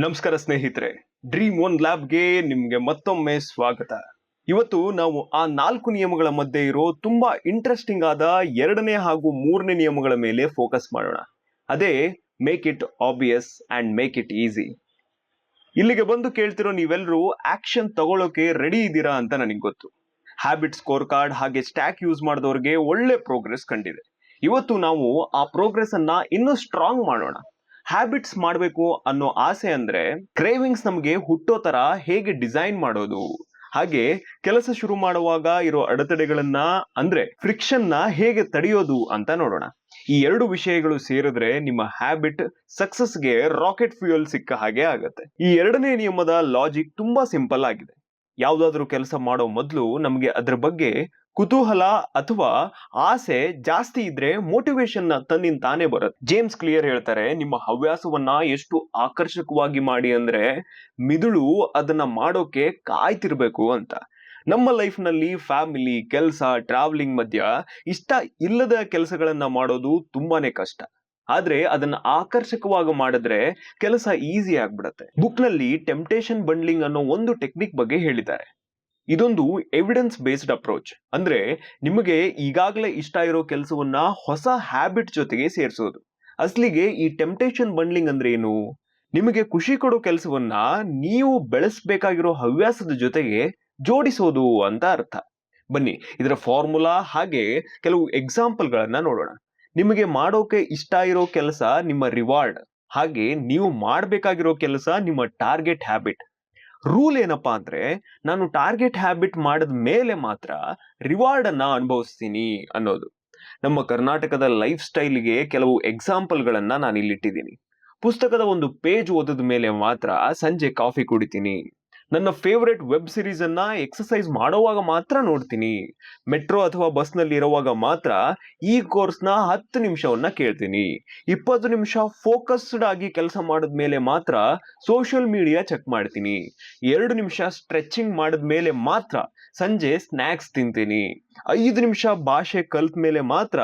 ನಮಸ್ಕಾರ ಸ್ನೇಹಿತರೆ, dream one ಲ್ಯಾಬ್ಗೆ ನಿಮ್ಗೆ ಮತ್ತೊಮ್ಮೆ ಸ್ವಾಗತ. ಇವತ್ತು ನಾವು ಆ 4 ನಿಯಮಗಳ ಮಧ್ಯೆ ಇರೋ ತುಂಬಾ ಇಂಟ್ರೆಸ್ಟಿಂಗ್ ಆದ 2ನೇ ಹಾಗೂ 3ನೇ ನಿಯಮಗಳ ಮೇಲೆ ಫೋಕಸ್ ಮಾಡೋಣ. ಅದೇ make it obvious and make it easy. ಇಲ್ಲಿಗೆ ಬಂದು ಕೇಳ್ತಿರೋ ನೀವೆಲ್ಲರೂ ಆಕ್ಷನ್ ತಗೊಳ್ಳೋಕೆ ರೆಡಿ ಇದ್ದೀರಾ ಅಂತ ನನಗೆ ಗೊತ್ತು. ಹ್ಯಾಬಿಟ್ ಸ್ಕೋರ್ ಕಾರ್ಡ್ ಹಾಗೆ ಸ್ಟ್ಯಾಕ್ ಯೂಸ್ ಮಾಡಿದವ್ರಿಗೆ ಒಳ್ಳೆ ಪ್ರೋಗ್ರೆಸ್ ಕಂಡಿದೆ. ಇವತ್ತು ನಾವು ಆ ಪ್ರೋಗ್ರೆಸ್ ಅನ್ನ ಇನ್ನೂ ಸ್ಟ್ರಾಂಗ್ ಮಾಡೋಣ. ಹ್ಯಾಬಿಟ್ಸ್ ಮಾಡಬೇಕು ಅನ್ನೋ ಆಸೆ ಅಂದ್ರೆ ಕ್ರೇವಿಂಗ್ಸ್ ನಮಗೆ ಹುಟ್ಟೋ ತರ ಹೇಗೆ ಡಿಸೈನ್ ಮಾಡೋದು, ಹಾಗೆ ಕೆಲಸ ಶುರು ಮಾಡುವಾಗ ಇರೋ ಅಡೆತಡೆಗಳನ್ನ ಅಂದ್ರೆ ಫ್ರಿಕ್ಷನ್ ನ ಹೇಗೆ ತಡೆಯೋದು ಅಂತ ನೋಡೋಣ. ಈ 2 ವಿಷಯಗಳು ಸೇರಿದ್ರೆ ನಿಮ್ಮ ಹ್ಯಾಬಿಟ್ ಸಕ್ಸಸ್ಗೆ ರಾಕೆಟ್ ಫ್ಯೂಯಲ್ ಸಿಕ್ಕ ಹಾಗೆ ಆಗತ್ತೆ. ಈ 2ನೇ ನಿಯಮದ ಲಾಜಿಕ್ ತುಂಬಾ ಸಿಂಪಲ್ ಆಗಿದೆ. ಯಾವ್ದಾದ್ರು ಕೆಲಸ ಮಾಡೋ ಮೊದಲು ನಮಗೆ ಅದ್ರ ಬಗ್ಗೆ ಕುತೂಹಲ ಅಥವಾ ಆಸೆ ಜಾಸ್ತಿ ಇದ್ರೆ ಮೋಟಿವೇಶನ್ ತನ್ನಿಂದ ತಾನೇ ಬರುತ್ತೆ. ಜೇಮ್ಸ್ ಕ್ಲಿಯರ್ ಹೇಳ್ತಾರೆ, ನಿಮ್ಮ ಹವ್ಯಾಸವನ್ನ ಎಷ್ಟು ಆಕರ್ಷಕವಾಗಿ ಮಾಡಿ ಅಂದ್ರೆ ಮಿದುಳು ಅದನ್ನ ಮಾಡೋಕೆ ಕಾಯ್ತಿರ್ಬೇಕು ಅಂತ. ನಮ್ಮ ಲೈಫ್ ನಲ್ಲಿ ಫ್ಯಾಮಿಲಿ, ಕೆಲಸ, ಟ್ರಾವೆಲಿಂಗ್ ಮಧ್ಯ ಇಷ್ಟ ಇಲ್ಲದ ಕೆಲಸಗಳನ್ನ ಮಾಡೋದು ತುಂಬಾನೇ ಕಷ್ಟ. ಆದ್ರೆ ಅದನ್ನ ಆಕರ್ಷಕವಾಗಿ ಮಾಡಿದ್ರೆ ಕೆಲಸ ಈಸಿ ಆಗ್ಬಿಡತ್ತೆ. ಬುಕ್ ನಲ್ಲಿ ಟೆಂಪ್ಟೇಷನ್ ಬಂಡ್ಲಿಂಗ್ ಅನ್ನೋ ಒಂದು ಟೆಕ್ನಿಕ್ ಬಗ್ಗೆ ಹೇಳಿದ್ದಾರೆ. ಇದೊಂದು ಎವಿಡೆನ್ಸ್ ಬೇಸ್ಡ್ ಅಪ್ರೋಚ್. ಅಂದ್ರೆ ನಿಮಗೆ ಈಗಾಗಲೇ ಇಷ್ಟ ಇರೋ ಕೆಲಸವನ್ನ ಹೊಸ ಹ್ಯಾಬಿಟ್ ಜೊತೆಗೆ ಸೇರಿಸೋದು. ಅಸಲಿಗೆ ಈ ಟೆಂಪ್ಟೇಷನ್ ಬಂಡ್ಲಿಂಗ್ ಅಂದ್ರೆ ಏನು? ನಿಮಗೆ ಖುಷಿ ಕೊಡೋ ಕೆಲಸವನ್ನ ನೀವು ಬೆಳೆಸಬೇಕಾಗಿರೋ ಹವ್ಯಾಸದ ಜೊತೆಗೆ ಜೋಡಿಸೋದು ಅಂತ ಅರ್ಥ. ಬನ್ನಿ ಇದರ ಫಾರ್ಮುಲಾ ಹಾಗೆ ಕೆಲವು ಎಕ್ಸಾಂಪಲ್ ಗಳನ್ನ ನೋಡೋಣ. ನಿಮಗೆ ಮಾಡೋಕೆ ಇಷ್ಟ ಇರೋ ಕೆಲಸ ನಿಮ್ಮ ರಿವಾರ್ಡ್, ಹಾಗೆ ನೀವು ಮಾಡಬೇಕಾಗಿರೋ ಕೆಲಸ ನಿಮ್ಮ ಟಾರ್ಗೆಟ್ ಹ್ಯಾಬಿಟ್. ರೂಲ್ ಏನಪ್ಪಾ ಅಂದ್ರೆ, ನಾನು ಟಾರ್ಗೆಟ್ ಹ್ಯಾಬಿಟ್ ಮಾಡಿದ ಮೇಲೆ ಮಾತ್ರ ರಿವಾರ್ಡ್ ಅನ್ನ ಅನುಭವಿಸ್ತೀನಿ ಅನ್ನೋದು. ನಮ್ಮ ಕರ್ನಾಟಕದ ಲೈಫ್ ಸ್ಟೈಲ್ಗೆ ಕೆಲವು ಎಕ್ಸಾಂಪಲ್ ಗಳನ್ನ ನಾನು ಇಲ್ಲಿಟ್ಟಿದ್ದೀನಿ. ಪುಸ್ತಕದ ಒಂದು ಪೇಜ್ ಓದಿದ ಮೇಲೆ ಮಾತ್ರ ಸಂಜೆ ಕಾಫಿ ಕುಡಿತೀನಿ. ನನ್ನ ಫೇವರೇಟ್ ವೆಬ್ ಸಿರೀಸ್ ಅನ್ನ ಎಕ್ಸರ್ಸೈಸ್ ಮಾಡುವಾಗ ಮಾತ್ರ ನೋಡ್ತೀನಿ. ಮೆಟ್ರೋ ಅಥವಾ ಬಸ್ ನಲ್ಲಿ ಇರುವಾಗ ಮಾತ್ರ ಈ ಕೋರ್ಸ್ ನ 10 ನಿಮಿಷವನ್ನ ಕೇಳ್ತೀನಿ. 20 ನಿಮಿಷ ಫೋಕಸ್ಡ್ ಆಗಿ ಕೆಲಸ ಮಾಡಿದ್ಮೇಲೆ ಮಾತ್ರ ಸೋಷಿಯಲ್ ಮೀಡಿಯಾ ಚೆಕ್ ಮಾಡ್ತೀನಿ. 2 ನಿಮಿಷ ಸ್ಟ್ರೆಚಿಂಗ್ ಮಾಡಿದ್ಮೇಲೆ ಮಾತ್ರ ಸಂಜೆ ಸ್ನಾಕ್ಸ್ ತಿಂತೀನಿ. 5 ನಿಮಿಷ ಭಾಷೆ ಕಲ್ತ ಮೇಲೆ ಮಾತ್ರ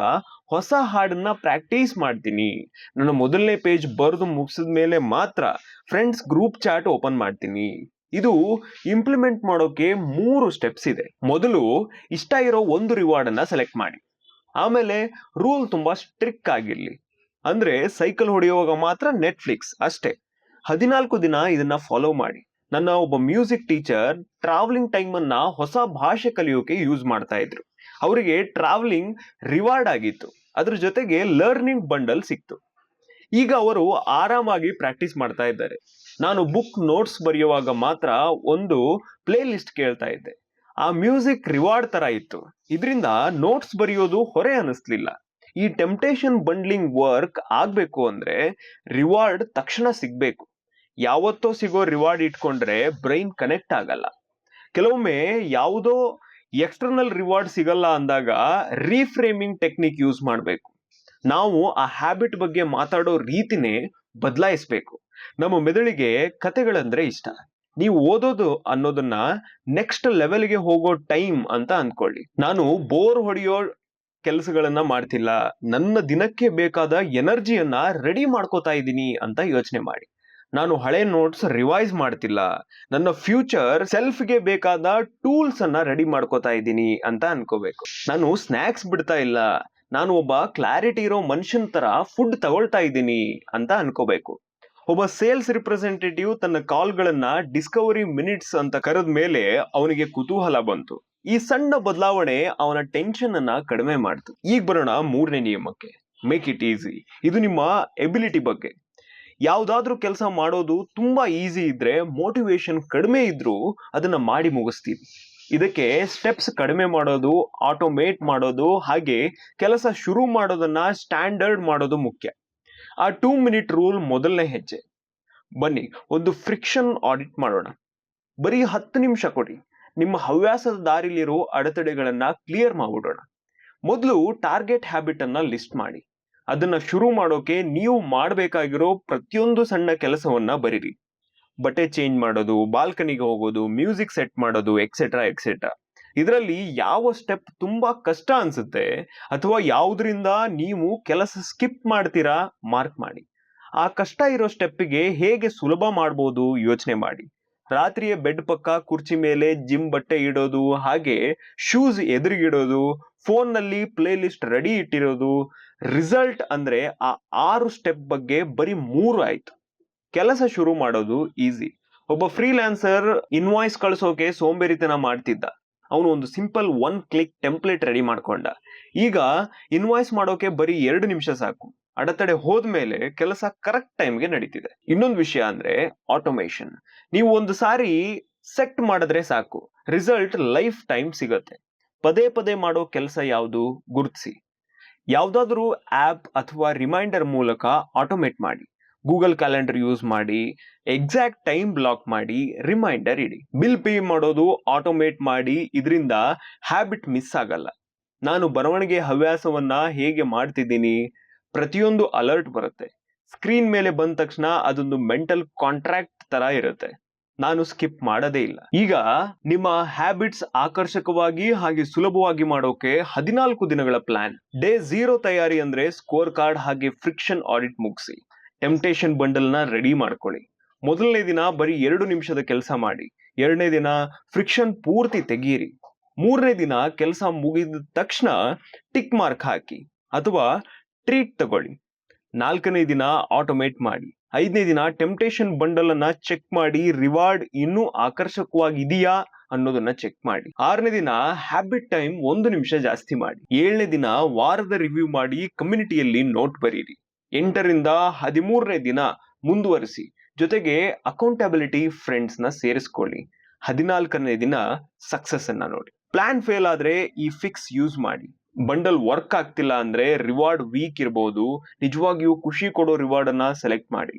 ಹೊಸ ಹಾಡನ್ನ ಪ್ರಾಕ್ಟೀಸ್ ಮಾಡ್ತೀನಿ. ನನ್ನ ಮೊದಲನೇ ಪೇಜ್ ಬರೆದು ಮುಗಿಸಿದ ಮೇಲೆ ಮಾತ್ರ ಫ್ರೆಂಡ್ಸ್ ಗ್ರೂಪ್ ಚಾಟ್ ಓಪನ್ ಮಾಡ್ತೀನಿ. ಇದು ಇಂಪ್ಲಿಮೆಂಟ್ ಮಾಡೋಕೆ 3 ಸ್ಟೆಪ್ಸ್ ಇದೆ. ಮೊದಲು ಇಷ್ಟ ಇರೋ ಒಂದು ರಿವಾರ್ಡ್ ಅನ್ನ ಸೆಲೆಕ್ಟ್ ಮಾಡಿ. ಆಮೇಲೆ ರೂಲ್ ತುಂಬಾ ಸ್ಟ್ರಿಕ್ಟ್ ಆಗಿರ್ಲಿ. ಅಂದ್ರೆ ಸೈಕಲ್ ಹೊಡೆಯುವಾಗ ಮಾತ್ರ ನೆಟ್ಫ್ಲಿಕ್ಸ್ ಅಷ್ಟೇ. 14 ದಿನ ಇದನ್ನ ಫಾಲೋ ಮಾಡಿ. ನನ್ನ ಒಬ್ಬ ಮ್ಯೂಸಿಕ್ ಟೀಚರ್ ಟ್ರಾವೆಲಿಂಗ್ ಟೈಮ್ ಅನ್ನ ಹೊಸ ಭಾಷೆ ಕಲಿಯೋಕೆ ಯೂಸ್ ಮಾಡ್ತಾ ಇದ್ರು. ಅವರಿಗೆ ಟ್ರಾವೆಲಿಂಗ್ ರಿವಾರ್ಡ್ ಆಗಿತ್ತು, ಅದ್ರ ಜೊತೆಗೆ ಲರ್ನಿಂಗ್ ಬಂಡಲ್ ಸಿಕ್ತು. ಈಗ ಅವರು ಆರಾಮಾಗಿ ಪ್ರಾಕ್ಟೀಸ್ ಮಾಡ್ತಾ ಇದ್ದಾರೆ. ನಾನು ಬುಕ್ ನೋಟ್ಸ್ ಬರೆಯುವಾಗ ಮಾತ್ರ ಒಂದು ಪ್ಲೇ ಲಿಸ್ಟ್ ಕೇಳ್ತಾ ಇದ್ದೆ. ಆ ಮ್ಯೂಸಿಕ್ ರಿವಾರ್ಡ್ ತರ ಇತ್ತು. ಇದರಿಂದ ನೋಟ್ಸ್ ಬರೆಯೋದು ಹೊರೆ ಅನಿಸ್ಲಿಲ್ಲ. ಈ ಟೆಂಪ್ಟೇಷನ್ ಬಂಡ್ಲಿಂಗ್ ವರ್ಕ್ ಆಗ್ಬೇಕು ಅಂದ್ರೆ ರಿವಾರ್ಡ್ ತಕ್ಷಣ ಸಿಗ್ಬೇಕು. ಯಾವತ್ತೋ ಸಿಗೋ ರಿವಾರ್ಡ್ ಇಟ್ಕೊಂಡ್ರೆ ಬ್ರೈನ್ ಕನೆಕ್ಟ್ ಆಗಲ್ಲ. ಕೆಲವೊಮ್ಮೆ ಯಾವುದೋ ಎಕ್ಸ್ಟರ್ನಲ್ ರಿವಾರ್ಡ್ ಸಿಗಲ್ಲ ಅಂದಾಗ ರೀಫ್ರೇಮಿಂಗ್ ಟೆಕ್ನಿಕ್ ಯೂಸ್ ಮಾಡಬೇಕು. ನಾವು ಆ ಹ್ಯಾಬಿಟ್ ಬಗ್ಗೆ ಮಾತಾಡೋ ರೀತಿನೇ ಬದಲಾಯಿಸಬೇಕು. ನಮ್ಮ ಮೆದುಳಿಗೆ ಕತೆಗಳಂದ್ರೆ ಇಷ್ಟ. ನೀವು ಓದೋದು ಅನ್ನೋದನ್ನ ನೆಕ್ಸ್ಟ್ ಲೆವೆಲ್ಗೆ ಹೋಗೋ ಟೈಮ್ ಅಂತ ಅನ್ಕೊಳ್ಳಿ. ನಾನು ಬೋರ್ ಹೊಡೆಯೋ ಕೆಲಸಗಳನ್ನ ಮಾಡ್ತಿಲ್ಲ, ನನ್ನ ದಿನಕ್ಕೆ ಬೇಕಾದ ಎನರ್ಜಿಯನ್ನ ರೆಡಿ ಮಾಡ್ಕೋತಾ ಇದ್ದೀನಿ ಅಂತ ಯೋಚನೆ ಮಾಡಿ. ನಾನು ಹಳೆ ನೋಟ್ಸ್ ರಿವೈಸ್ ಮಾಡ್ತಿಲ್ಲ, ನನ್ನ ಫ್ಯೂಚರ್ ಸೆಲ್ಫ್ಗೆ ಬೇಕಾದ ಟೂಲ್ಸ್ ಅನ್ನ ರೆಡಿ ಮಾಡ್ಕೋತಾ ಇದ್ದೀನಿ ಅಂತ ಅನ್ಕೋಬೇಕು. ನಾನು ಸ್ನಾಕ್ಸ್ ಬಿಡ್ತಾ ಇಲ್ಲ, ನಾನು ಒಬ್ಬ ಕ್ಲಾರಿಟಿ ಇರೋ ಮನುಷ್ಯನ್ ತರ ಫುಡ್ ತಗೊಳ್ತಾ ಇದ್ದೀನಿ ಅಂತ ಅನ್ಕೋಬೇಕು. ಒಬ್ಬ ಸೇಲ್ಸ್ ರಿಪ್ರೆಸೆಂಟೇಟಿವ್ ತನ್ನ ಕಾಲ್ಗಳನ್ನ ಡಿಸ್ಕವರಿ ಮಿನಿಟ್ಸ್ ಅಂತ ಕರೆದ ಮೇಲೆ ಅವನಿಗೆ ಕುತೂಹಲ ಬಂತು. ಈ ಸಣ್ಣ ಬದಲಾವಣೆ ಅವನ ಟೆನ್ಷನ್ ಅನ್ನ ಕಡಿಮೆ ಮಾಡ್ತು. ಈಗ ಬರೋಣ 3ನೇ ನಿಯಮಕ್ಕೆ, ಮೇಕ್ ಇಟ್ ಈಸಿ. ಇದು ನಿಮ್ಮ ಎಬಿಲಿಟಿ ಬಗ್ಗೆ. ಯಾವ್ದಾದ್ರೂ ಕೆಲಸ ಮಾಡೋದು ತುಂಬಾ ಈಸಿ ಇದ್ರೆ ಮೋಟಿವೇಶನ್ ಕಡಿಮೆ ಇದ್ರೂ ಅದನ್ನ ಮಾಡಿ ಮುಗಿಸ್ತೀವಿ. ಇದಕ್ಕೆ ಸ್ಟೆಪ್ಸ್ ಕಡಿಮೆ ಮಾಡೋದು, ಆಟೋಮೇಟ್ ಮಾಡೋದು, ಹಾಗೆ ಕೆಲಸ ಶುರು ಮಾಡೋದನ್ನ ಸ್ಟ್ಯಾಂಡರ್ಡ್ ಮಾಡೋದು ಮುಖ್ಯ. ಆ 2 ಮಿನಿಟ್ ರೂಲ್ ಮೊದಲನೇ ಹೆಜ್ಜೆ. ಬನ್ನಿ ಒಂದು ಫ್ರಿಕ್ಷನ್ ಆಡಿಟ್ ಮಾಡೋಣ. ಬರೀ 10 ನಿಮಿಷ ಕೊಡಿ. ನಿಮ್ಮ ಹವ್ಯಾಸದ ದಾರಿಲಿರೋ ಅಡೆತಡೆಗಳನ್ನ ಕ್ಲಿಯರ್ ಮಾಡ್ಬಿಡೋಣ. ಮೊದಲು ಟಾರ್ಗೆಟ್ ಹ್ಯಾಬಿಟ್ ಅನ್ನ ಲಿಸ್ಟ್ ಮಾಡಿ. ಅದನ್ನ ಶುರು ಮಾಡೋಕೆ ನೀವು ಮಾಡಬೇಕಾಗಿರೋ ಪ್ರತಿಯೊಂದು ಸಣ್ಣ ಕೆಲಸವನ್ನ ಬರೀರಿ. ಬಟ್ಟೆ ಚೇಂಜ್ ಮಾಡೋದು, ಬಾಲ್ಕನಿಗೆ ಹೋಗೋದು, ಮ್ಯೂಸಿಕ್ ಸೆಟ್ ಮಾಡೋದು, ಎಕ್ಸೆಟ್ರಾ ಎಕ್ಸೆಟ್ರಾ. ಇದರಲ್ಲಿ ಯಾವ ಸ್ಟೆಪ್ ತುಂಬಾ ಕಷ್ಟ ಅನ್ಸುತ್ತೆ ಅಥವಾ ಯಾವುದರಿಂದ ನೀವು ಕೆಲಸ ಸ್ಕಿಪ್ ಮಾಡ್ತೀರಾ ಮಾರ್ಕ್ ಮಾಡಿ. ಆ ಕಷ್ಟ ಇರೋ ಸ್ಟೆಪ್ಪಿಗೆ ಹೇಗೆ ಸುಲಭ ಮಾಡ್ಬೋದು ಯೋಚನೆ ಮಾಡಿ. ರಾತ್ರಿಯ ಬೆಡ್ ಪಕ್ಕ ಕುರ್ಚಿ ಮೇಲೆ ಜಿಮ್ ಬಟ್ಟೆ ಇಡೋದು, ಹಾಗೆ ಶೂಸ್ ಎದುರಿಗಿಡೋದು, ಫೋನ್ ನಲ್ಲಿ ಪ್ಲೇ ಲಿಸ್ಟ್ ರೆಡಿ ಇಟ್ಟಿರೋದು. ರಿಸಲ್ಟ್ ಅಂದ್ರೆ ಆ 6 ಸ್ಟೆಪ್ ಬಗ್ಗೆ ಬರೀ 3 ಆಯ್ತು. ಕೆಲಸ ಶುರು ಮಾಡೋದು ಈಸಿ. ಒಬ್ಬ ಫ್ರೀಲ್ಯಾನ್ಸರ್ ಇನ್ವಾಯ್ಸ್ ಕಳಿಸೋಕೆ ಸೋಂಬೇರಿತನ ಮಾಡ್ತಿದ್ದ. ಅವನು ಒಂದು ಸಿಂಪಲ್ 1 ಕ್ಲಿಕ್ ಟೆಂಪ್ಲೇಟ್ ರೆಡಿ ಮಾಡ್ಕೊಂಡ. ಈಗ ಇನ್ವಾಯ್ಸ್ ಮಾಡೋಕೆ ಬರೀ 2 ನಿಮಿಷ ಸಾಕು. ಅಡೆತಡೆ ಹೋದ್ಮೇಲೆ ಕೆಲಸ ಕರೆಕ್ಟ್ ಟೈಮ್ಗೆ ನಡೀತಿದೆ. ಇನ್ನೊಂದು ವಿಷಯ ಅಂದ್ರೆ ಆಟೋಮೇಷನ್. ನೀವು ಒಂದು ಸಾರಿ ಸೆಟ್ ಮಾಡಿದ್ರೆ ಸಾಕು, ರಿಸಲ್ಟ್ ಲೈಫ್ ಟೈಮ್ ಸಿಗತ್ತೆ. ಪದೇ ಪದೇ ಮಾಡೋ ಕೆಲಸ ಯಾವುದು ಗುರುತಿಸಿ. ಯಾವ್ದಾದ್ರೂ ಆಪ್ ಅಥವಾ ರಿಮೈಂಡರ್ ಮೂಲಕ ಆಟೋಮೇಟ್ ಮಾಡಿ. ಗೂಗಲ್ ಕ್ಯಾಲೆಂಡರ್ ಯೂಸ್ ಮಾಡಿ, ಎಕ್ಸಾಕ್ಟ್ ಟೈಮ್ ಬ್ಲಾಕ್ ಮಾಡಿ, ರಿಮೈಂಡರ್ ಇಡಿ. ಬಿಲ್ ಪೇ ಮಾಡೋದು ಆಟೋಮೇಟ್ ಮಾಡಿ. ಇದರಿಂದ ಹ್ಯಾಬಿಟ್ ಮಿಸ್ ಆಗಲ್ಲ. ನಾನು ಬರವಣಿಗೆ ಹವ್ಯಾಸವನ್ನ ಹೇಗೆ ಮಾಡ್ತಿದ್ದೀನಿ, ಪ್ರತಿಯೊಂದು ಅಲರ್ಟ್ ಬರುತ್ತೆ. ಸ್ಕ್ರೀನ್ ಮೇಲೆ ಬಂದ ತಕ್ಷಣ ಅದೊಂದು ಮೆಂಟಲ್ ಕಾಂಟ್ರಾಕ್ಟ್ ತರ ಇರುತ್ತೆ. ನಾನು ಸ್ಕಿಪ್ ಮಾಡೋದೇ ಇಲ್ಲ. ಈಗ ನಿಮ್ಮ ಹ್ಯಾಬಿಟ್ಸ್ ಆಕರ್ಷಕವಾಗಿ ಹಾಗೆ ಸುಲಭವಾಗಿ ಮಾಡೋಕೆ 14 ದಿನಗಳ ಪ್ಲಾನ್. ಡೇ 0 ತಯಾರಿ ಅಂದ್ರೆ ಸ್ಕೋರ್ ಕಾರ್ಡ್ ಹಾಗೆ ಫ್ರಿಕ್ಷನ್ ಆಡಿಟ್ ಮುಗಿಸಿ. ಟೆಂಪ್ಟೇಷನ್ ಬಂಡಲ್ ನ ರೆಡಿ ಮಾಡ್ಕೊಳ್ಳಿ. ಮೊದಲನೇ ದಿನ ಬರೀ 2 ನಿಮಿಷದ ಕೆಲಸ ಮಾಡಿ. 2ನೇ ದಿನ ಫ್ರಿಕ್ಷನ್ ಪೂರ್ತಿ ತೆಗೀರಿ. 3ನೇ ದಿನ ಕೆಲಸ ಮುಗಿದ ತಕ್ಷಣ ಟಿಕ್ ಮಾರ್ಕ್ ಹಾಕಿ ಅಥವಾ ಟ್ರೀಟ್ ತಗೊಳ್ಳಿ. 4ನೇ ದಿನ ಆಟೋಮೇಟ್ ಮಾಡಿ. 5ನೇ ದಿನ ಟೆಂಪ್ಟೇಷನ್ ಬಂಡಲ್ ಅನ್ನ ಚೆಕ್ ಮಾಡಿ, ರಿವಾರ್ಡ್ ಇನ್ನೂ ಆಕರ್ಷಕವಾಗಿದೆಯಾ ಅನ್ನೋದನ್ನ ಚೆಕ್ ಮಾಡಿ. 6ನೇ ದಿನ ಹ್ಯಾಬಿಟ್ ಟೈಮ್ 1 ನಿಮಿಷ ಜಾಸ್ತಿ ಮಾಡಿ. 7ನೇ ದಿನ ವಾರದ ರಿವ್ಯೂ ಮಾಡಿ, ಕಮ್ಯುನಿಟಿಯಲ್ಲಿ ನೋಟ್ ಬರೀರಿ. 8ರಿಂದ 13ನೇ ದಿನ ಮುಂದುವರಿಸಿ. ಜೊತೆಗೆ ಅಕೌಂಟಬಿಲಿಟಿ ಫ್ರೆಂಡ್ಸ್ ನ ಸೇರಿಸ್ಕೊಳ್ಳಿ. 14ನೇ ದಿನ ಸಕ್ಸಸ್ ಅನ್ನ ನೋಡಿ. ಪ್ಲಾನ್ ಫೇಲ್ ಆದ್ರೆ ಈ ಫಿಕ್ಸ್ ಯೂಸ್ ಮಾಡಿ. ಬಂಡಲ್ ವರ್ಕ್ ಆಗ್ತಿಲ್ಲ ಅಂದ್ರೆ ರಿವಾರ್ಡ್ ವೀಕ್ ಇರಬಹುದು. ನಿಜವಾಗಿಯೂ ಖುಷಿ ಕೊಡೋ ರಿವಾರ್ಡ್ ಅನ್ನ ಸೆಲೆಕ್ಟ್ ಮಾಡಿ.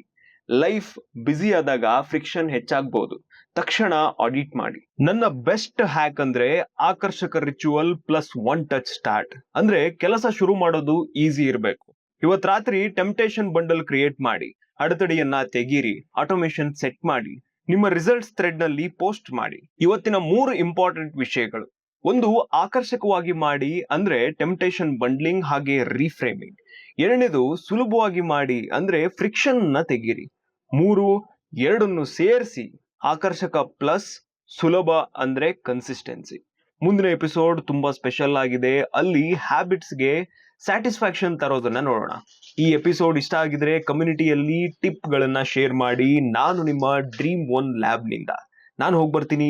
ಲೈಫ್ ಬ್ಯುಸಿ ಆದಾಗ ಫ್ರಿಕ್ಷನ್ ಹೆಚ್ಚಾಗಬಹುದು. ತಕ್ಷಣ ಆಡಿಟ್ ಮಾಡಿ. ನನ್ನ ಬೆಸ್ಟ್ ಹ್ಯಾಕ್ ಅಂದ್ರೆ ಆಕರ್ಷಕ ರಿಚುವಲ್ ಪ್ಲಸ್ 1 ಟಚ್ ಸ್ಟಾರ್ಟ್. ಅಂದ್ರೆ ಕೆಲಸ ಶುರು ಮಾಡೋದು ಈಸಿ ಇರಬೇಕು. ಇವತ್ ರಾತ್ರಿ ಟೆಂಪ್ಟೇಷನ್ ಬಂಡಲ್ ಕ್ರಿಯೇಟ್ ಮಾಡಿ. ಅಡೆತಡೆಯನ್ನ ತೆಗೀರಿ. ಆಟೋಮೇಷನ್ ಸೆಟ್ ಮಾಡಿ. ನಿಮ್ಮ ರಿಸಲ್ಟ್ಸ್ ಥ್ರೆಡ್ ನಲ್ಲಿ ಪೋಸ್ಟ್ ಮಾಡಿ. ಇವತ್ತಿನ 3 ಇಂಪಾರ್ಟೆಂಟ್ ವಿಷಯಗಳು. 1, ಆಕರ್ಷಕವಾಗಿ ಮಾಡಿ ಅಂದ್ರೆ ಟೆಂಪ್ಟೇಷನ್ ಬಂಡ್ಲಿಂಗ್ ಹಾಗೆ ರೀಫ್ರೇಮಿಂಗ್. 2ನೇದು ಸುಲಭವಾಗಿ ಮಾಡಿ ಅಂದ್ರೆ ಫ್ರಿಕ್ಷನ್ ನ ತೆಗೀರಿ. 3, 2 ಸೇರಿಸಿ ಆಕರ್ಷಕ ಪ್ಲಸ್ ಸುಲಭ ಅಂದ್ರೆ ಕನ್ಸಿಸ್ಟೆನ್ಸಿ. ಮುಂದಿನ ಎಪಿಸೋಡ್ ತುಂಬಾ ಸ್ಪೆಷಲ್ ಆಗಿದೆ. ಅಲ್ಲಿ ಹ್ಯಾಬಿಟ್ಸ್ಗೆ ಸ್ಯಾಟಿಸ್ಫ್ಯಾಕ್ಷನ್ ತರೋದನ್ನ ನೋಡೋಣ. ಈ ಎಪಿಸೋಡ್ ಇಷ್ಟ ಆಗಿದ್ರೆ ಕಮ್ಯುನಿಟಿಯಲ್ಲಿ ಟಿಪ್ ಗಳನ್ನ ಶೇರ್ ಮಾಡಿ. ನಾನು ನಿಮ್ಮ ಡ್ರೀಮ್ ಒನ್ ಲ್ಯಾಬ್ ನಿಂದ ನಾನು ಹೋಗ್ಬರ್ತೀನಿ.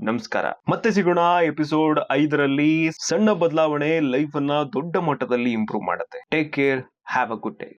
ನಮಸ್ಕಾರ. ಮತ್ತೆ ಸಿಗೋಣ ಎಪಿಸೋಡ್ 5ರಲ್ಲಿ. ಸಣ್ಣ ಬದಲಾವಣೆ ಲೈಫ್ ಅನ್ನ ದೊಡ್ಡ ಮಟ್ಟದಲ್ಲಿ ಇಂಪ್ರೂವ್ ಮಾಡುತ್ತೆ. Take care. Have a good day.